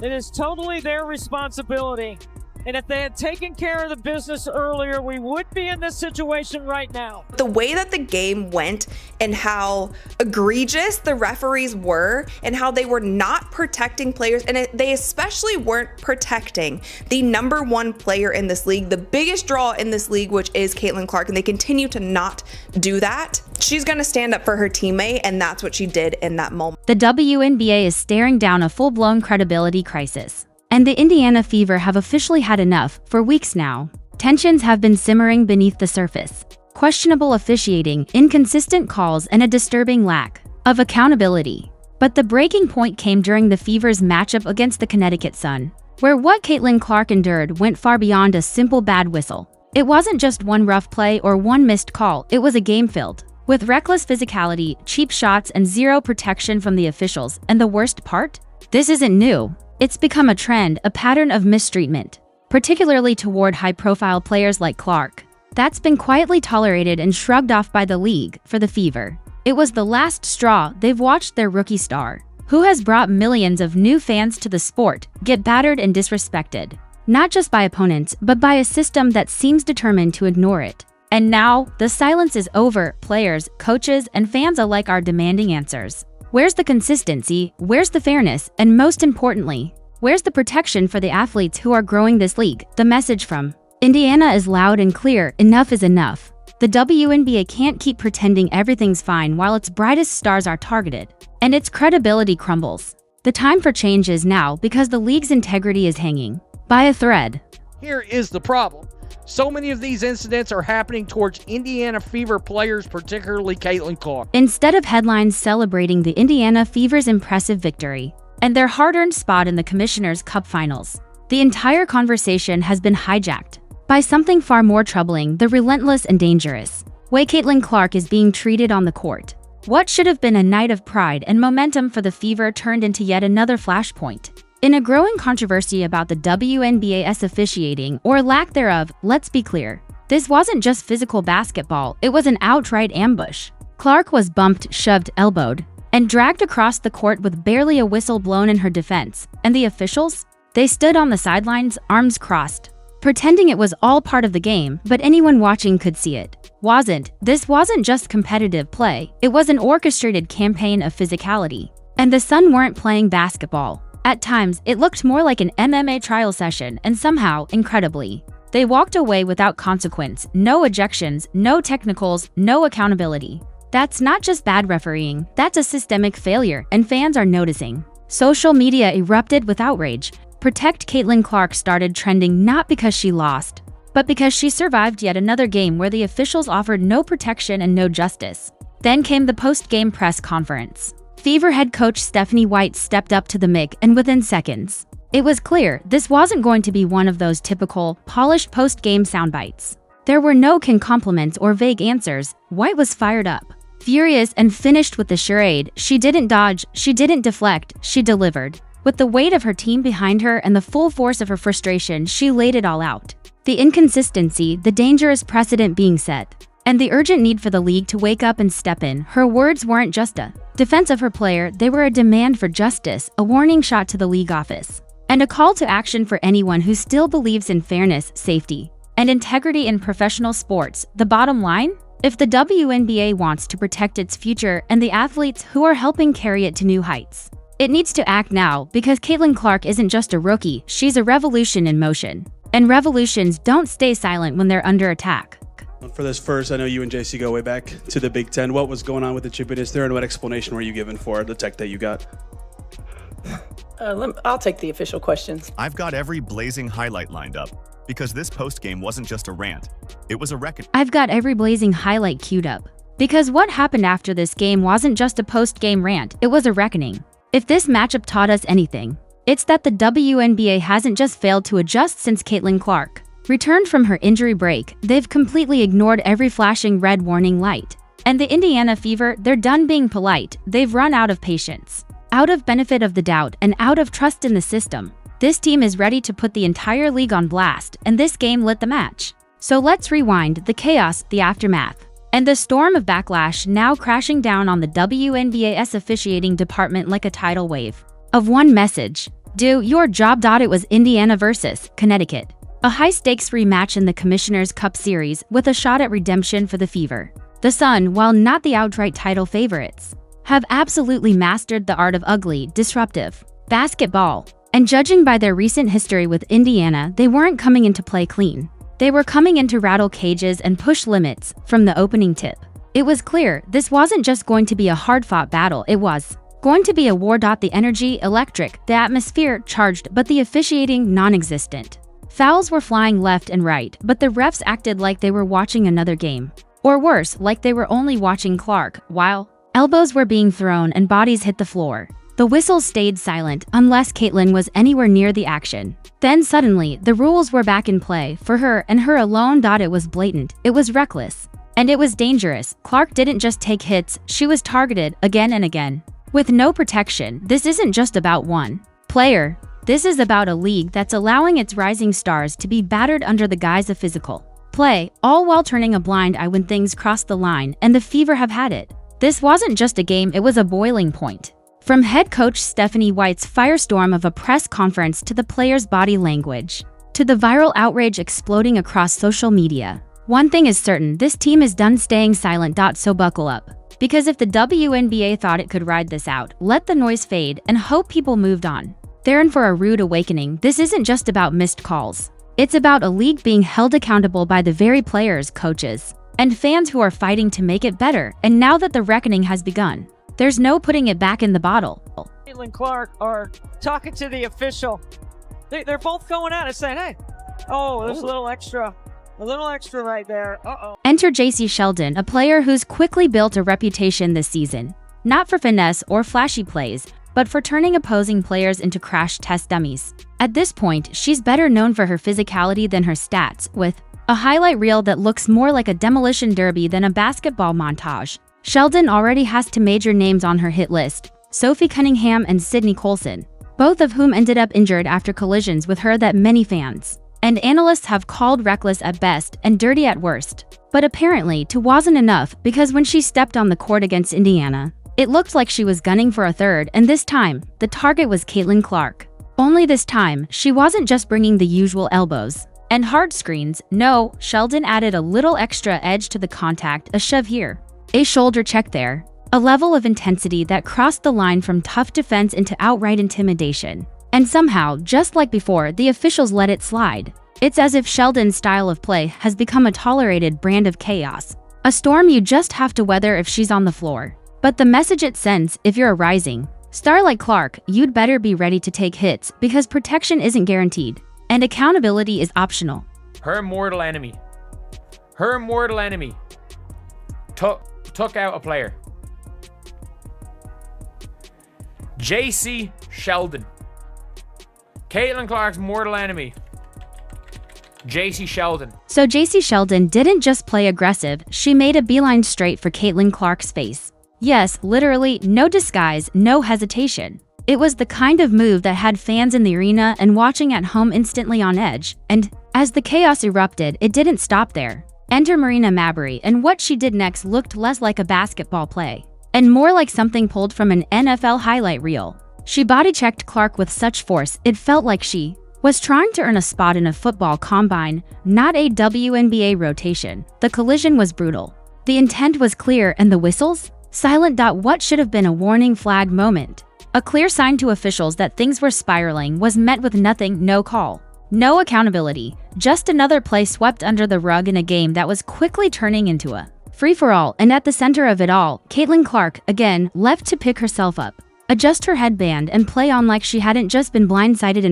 It is totally their responsibility. And if they had taken care of the business earlier, we would be in this situation right now. The way that the game went and how egregious the referees were and how they were not protecting players, and they especially weren't protecting the #1 player in this league, the biggest draw in this league, which is Caitlin Clark, and they continue to not do that. She's gonna stand up for her teammate, and that's what she did in that moment. The WNBA is staring down a full-blown credibility crisis. And the Indiana Fever have officially had enough for weeks now. Tensions have been simmering beneath the surface. Questionable officiating, inconsistent calls, and a disturbing lack of accountability. But the breaking point came during the Fever's matchup against the Connecticut Sun, where what Caitlin Clark endured went far beyond a simple bad whistle. It wasn't just one rough play or one missed call, it was a game filled with reckless physicality, cheap shots, and zero protection from the officials. And the worst part? This isn't new. It's become a trend, a pattern of mistreatment, particularly toward high-profile players like Clark. That's been quietly tolerated and shrugged off by the league for the Fever. It was the last straw. They've watched their rookie star, who has brought millions of new fans to the sport, get battered and disrespected. Not just by opponents, but by a system that seems determined to ignore it. And now, the silence is over. Players, coaches, and fans alike are demanding answers. Where's the consistency? Where's the fairness? And most importantly, where's the protection for the athletes who are growing this league? The message from Indiana is loud and clear. Enough is enough. The WNBA can't keep pretending everything's fine while its brightest stars are targeted, and its credibility crumbles. The time for change is now, because the league's integrity is hanging by a thread. Here is the problem. So many of these incidents are happening towards Indiana Fever players, particularly Caitlin Clark. Instead of headlines celebrating the Indiana Fever's impressive victory and their hard-earned spot in the Commissioner's Cup Finals, the entire conversation has been hijacked by something far more troubling: the relentless and dangerous way Caitlin Clark is being treated on the court. What should have been a night of pride and momentum for the Fever turned into yet another flashpoint. In a growing controversy about the WNBA's officiating, or lack thereof, let's be clear. This wasn't just physical basketball, it was an outright ambush. Clark was bumped, shoved, elbowed, and dragged across the court with barely a whistle blown in her defense. And the officials? They stood on the sidelines, arms crossed, pretending it was all part of the game, but anyone watching could see it. This wasn't just competitive play, it was an orchestrated campaign of physicality. And the Sun weren't playing basketball. At times, it looked more like an MMA trial session, and somehow, incredibly, they walked away without consequence. No ejections, no technicals, no accountability. That's not just bad refereeing, that's a systemic failure, and fans are noticing. Social media erupted with outrage. Protect Caitlin Clark started trending not because she lost, but because she survived yet another game where the officials offered no protection and no justice. Then came the post-game press conference. Fever head coach Stephanie White stepped up to the mic, and within seconds, it was clear this wasn't going to be one of those typical, polished post-game soundbites. There were no compliments or vague answers. White was fired up, furious, and finished with the charade. She didn't dodge, she didn't deflect, she delivered. With the weight of her team behind her and the full force of her frustration, she laid it all out. The inconsistency, the dangerous precedent being set, and the urgent need for the league to wake up and step in. Her words weren't just a defense of her player, they were a demand for justice, a warning shot to the league office, and a call to action for anyone who still believes in fairness, safety, and integrity in professional sports. The bottom line? If the WNBA wants to protect its future and the athletes who are helping carry it to new heights, it needs to act now, because Caitlin Clark isn't just a rookie, she's a revolution in motion. And revolutions don't stay silent when they're under attack. For this first, I know you and JC go way back to the Big Ten. What was going on with the chippiness there, and what explanation were you given for the tech that you got? I'll take the official questions. I've got every blazing highlight lined up, because this post-game wasn't just a rant, it was a reckoning. I've got every blazing highlight queued up, because what happened after this game wasn't just a post-game rant, it was a reckoning. If this matchup taught us anything, it's that the WNBA hasn't just failed to adjust since Caitlin Clark returned from her injury break. They've completely ignored every flashing red warning light. And the Indiana Fever, they're done being polite. They've run out of patience, out of benefit of the doubt, and out of trust in the system. This team is ready to put the entire league on blast, and this game lit the match. So let's rewind: the chaos, the aftermath, and the storm of backlash now crashing down on the WNBA's officiating department like a tidal wave of one message. Do your job. It was Indiana versus Connecticut, a high-stakes rematch in the Commissioner's Cup Series with a shot at redemption for the Fever. The Sun, while not the outright title favorites, have absolutely mastered the art of ugly, disruptive basketball. And judging by their recent history with Indiana, they weren't coming into play clean. They were coming in to rattle cages and push limits from the opening tip. It was clear this wasn't just going to be a hard-fought battle, it was going to be a war. The energy electric, the atmosphere charged, but the officiating non-existent. Fouls were flying left and right, but the refs acted like they were watching another game. Or worse, like they were only watching Clark, while elbows were being thrown and bodies hit the floor. The whistles stayed silent unless Caitlin was anywhere near the action. Then suddenly, the rules were back in play for her and her alone. It was blatant, it was reckless, and it was dangerous. Clark didn't just take hits, she was targeted again and again. With no protection. This isn't just about one player. This is about a league that's allowing its rising stars to be battered under the guise of physical play, all while turning a blind eye when things cross the line, and the Fever have had it. This wasn't just a game, it was a boiling point. From head coach Stephanie White's firestorm of a press conference to the players' body language, to the viral outrage exploding across social media. One thing is certain, this team is done staying silent. So buckle up. Because if the WNBA thought it could ride this out, let the noise fade, and hope people moved on, they're in for a rude awakening. This isn't just about missed calls. It's about a league being held accountable by the very players, coaches, and fans who are fighting to make it better. And now that the reckoning has begun, there's no putting it back in the bottle. Caitlin Clark are talking to the official. They're both going at it saying, hey, there's a little extra right there. Enter JC Sheldon, a player who's quickly built a reputation this season, not for finesse or flashy plays, but for turning opposing players into crash test dummies. At this point, she's better known for her physicality than her stats, with a highlight reel that looks more like a demolition derby than a basketball montage. Sheldon already has two major names on her hit list, Sophie Cunningham and Sydney Colson, both of whom ended up injured after collisions with her that many fans and analysts have called reckless at best and dirty at worst. But apparently, two wasn't enough, because when she stepped on the court against Indiana, it looked like she was gunning for a third, and this time, the target was Caitlin Clark. Only this time, she wasn't just bringing the usual elbows and hard screens. No, Sheldon added a little extra edge to the contact, a shove here, a shoulder check there, a level of intensity that crossed the line from tough defense into outright intimidation. And somehow, just like before, the officials let it slide. It's as if Sheldon's style of play has become a tolerated brand of chaos, a storm you just have to weather if she's on the floor. But the message it sends, if you're a rising star like Clark, you'd better be ready to take hits, because protection isn't guaranteed, and accountability is optional. Her mortal enemy took out a player. JC Sheldon. Caitlin Clark's mortal enemy, JC Sheldon. So JC Sheldon didn't just play aggressive, she made a beeline straight for Caitlin Clark's face. Yes, literally, no disguise, no hesitation. It was the kind of move that had fans in the arena and watching at home instantly on edge. And as the chaos erupted, it didn't stop there. Enter Marina Mabrey, and what she did next looked less like a basketball play and more like something pulled from an NFL highlight reel. She body-checked Clark with such force, it felt like she was trying to earn a spot in a football combine, not a WNBA rotation. The collision was brutal. The intent was clear, and the whistles? Silent. What should have been a warning flag moment, a clear sign to officials that things were spiraling, was met with nothing, no call, no accountability, just another play swept under the rug in a game that was quickly turning into a free-for-all. And at the center of it all, Caitlin Clark, again, left to pick herself up, adjust her headband, and play on like she hadn't just been blindsided in